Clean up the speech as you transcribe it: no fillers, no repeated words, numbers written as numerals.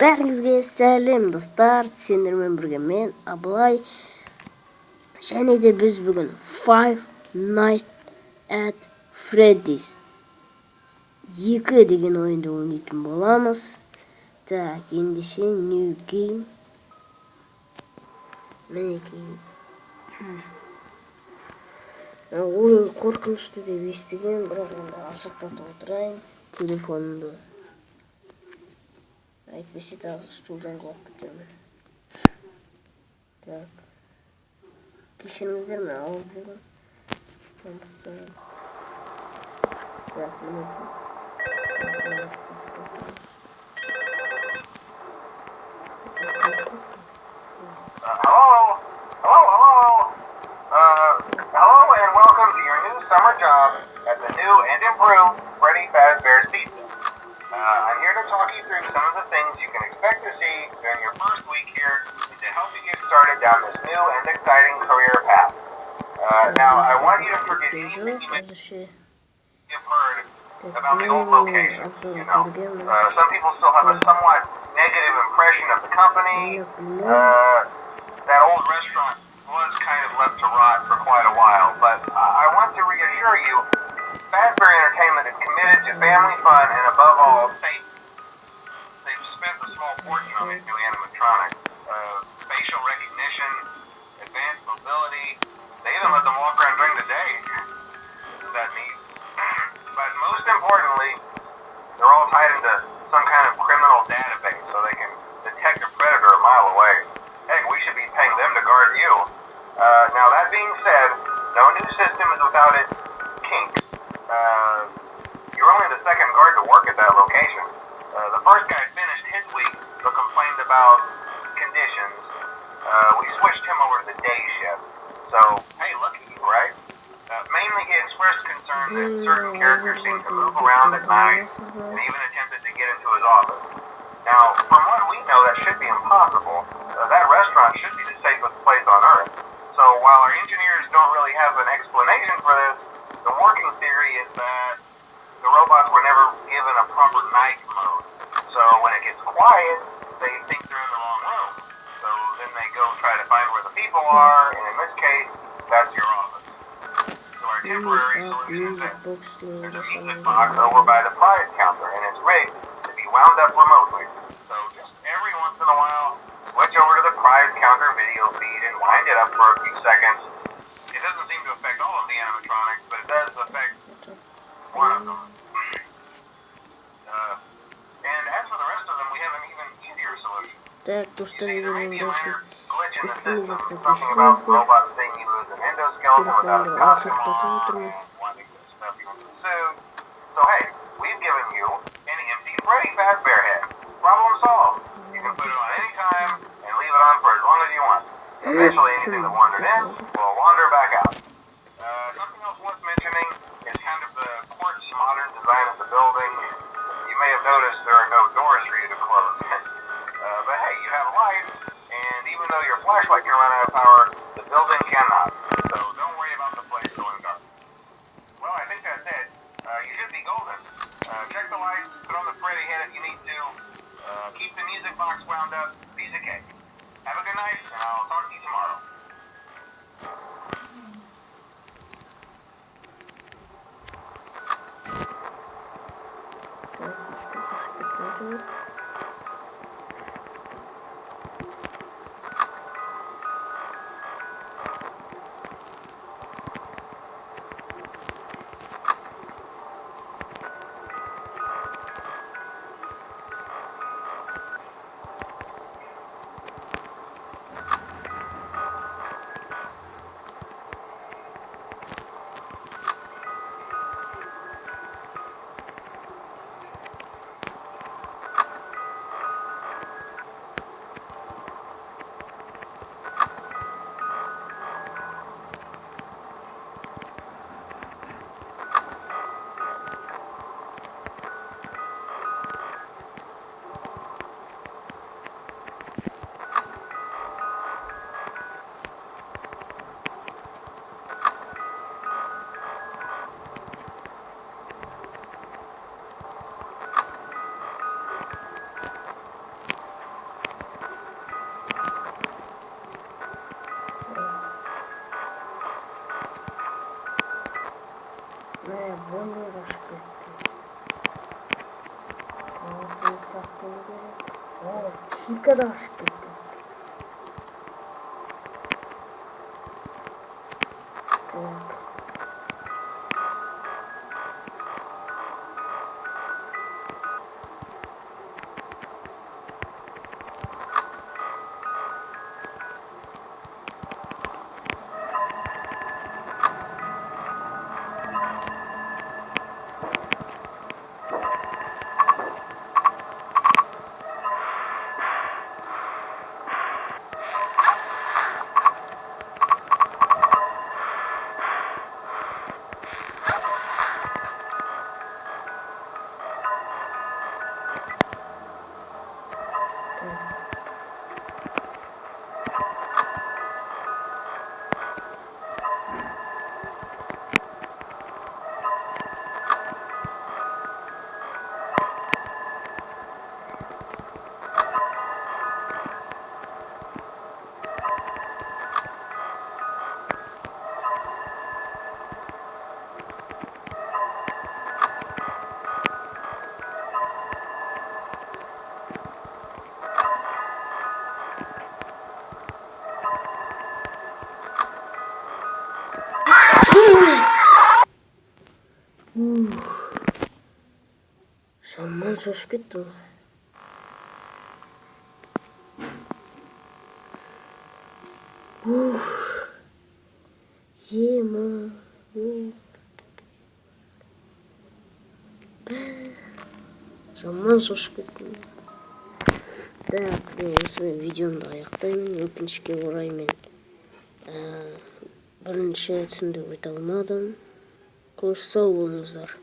Бәріңізге сәлем достар, сендермен бірге мен Абылай. Және де біз бүгін Five Nights at Freddy's 2 деген ойынды ойнайтын боламыз. Так, ендеше new game. Мінекей. Ойын қорқынышты деп естіген, бірақ енді алшақтатып отырайын телефонымды. Әйтпесе тағы стулдан құлап кетемін. Так. Кешіріңіздер, мен алып жүрмін. Так, мінекей. Hello and welcome to your new summer job at the new and improved Fazbear's Pizza. I'm here to talk you through some of the things you can expect to see during your first week here and to help you get started down this new and exciting career path. Now, I want you to forget anything you've heard about the old location. You know, some people still have a somewhat negative impression of the company. That old restaurant was kind of left to rot for quite a while, but I want to reassure you, Fazbear Entertainment is committed to family fun and above all, safety. They've spent a small fortune on these new animatronics. Facial recognition, advanced mobility, they even let them walk around during the day. Isn't that neat? But most importantly, they're all tied into some kind of criminal database so they can detect a predator a mile away. Heck, we should be paying them to guard you. Now that being said, no new system is without its kinks. You're only the second guard to work at that location. The first guy finished his week but complained about conditions. We switched him over to the day shift. So, hey, lucky you, right? Mainly he expressed concern that certain characters seem to move around at night and even attempted to get into his office. Now, from what we know, that should be impossible. That restaurant should be the safest place on Earth. So while our engineers don't really have an explanation for this, the working theory is that the robots were never given a proper night mode. So when it gets quiet, they think they're in the wrong room. So then they go try to find where the people are, and in this case, that's your office. So our temporary solution is that there's a music box over by the prize counter, and it's rigged to be wound up remotely. So just every once in a while, switch over to the prize counter video feed and wind it up for a few seconds. It doesn't seem to affect all of the animatronics, but it does affect one of them. And as for the rest of them, we have an even easier solution. Так, то что не видно дальше. Something about robots saying he was an endoskeleton without a costume on, wanting to stuff you into the suit. So hey, we've given you an empty Freddy Fazbear head. Problem solved. You can put it on any time and leave it on for as long as you want. Eventually anything that wandered in will wander back out. Something else worth mentioning is kind of the quartz modern design of the building. You may have noticed there are no doors for you to close. But hey, you have a light, and even though your flashlight can run out of power, the building cannot. So don't worry about the place going dark. Well, I think that's it. You should be golden. Check the lights, put on the Freddy head if you need to. Keep the music box wound up. Piece of cake. Have a good night, and I'll talk to you tomorrow. Кимка да ашып кетті. Так. Жаман шошып кеттім. Жаман шошып кеттім. Так, мен осымен видеомды аяқтаймын. Өкінішке орай мен бірінші түнді өте алмадым. Қош сау болыңыздар.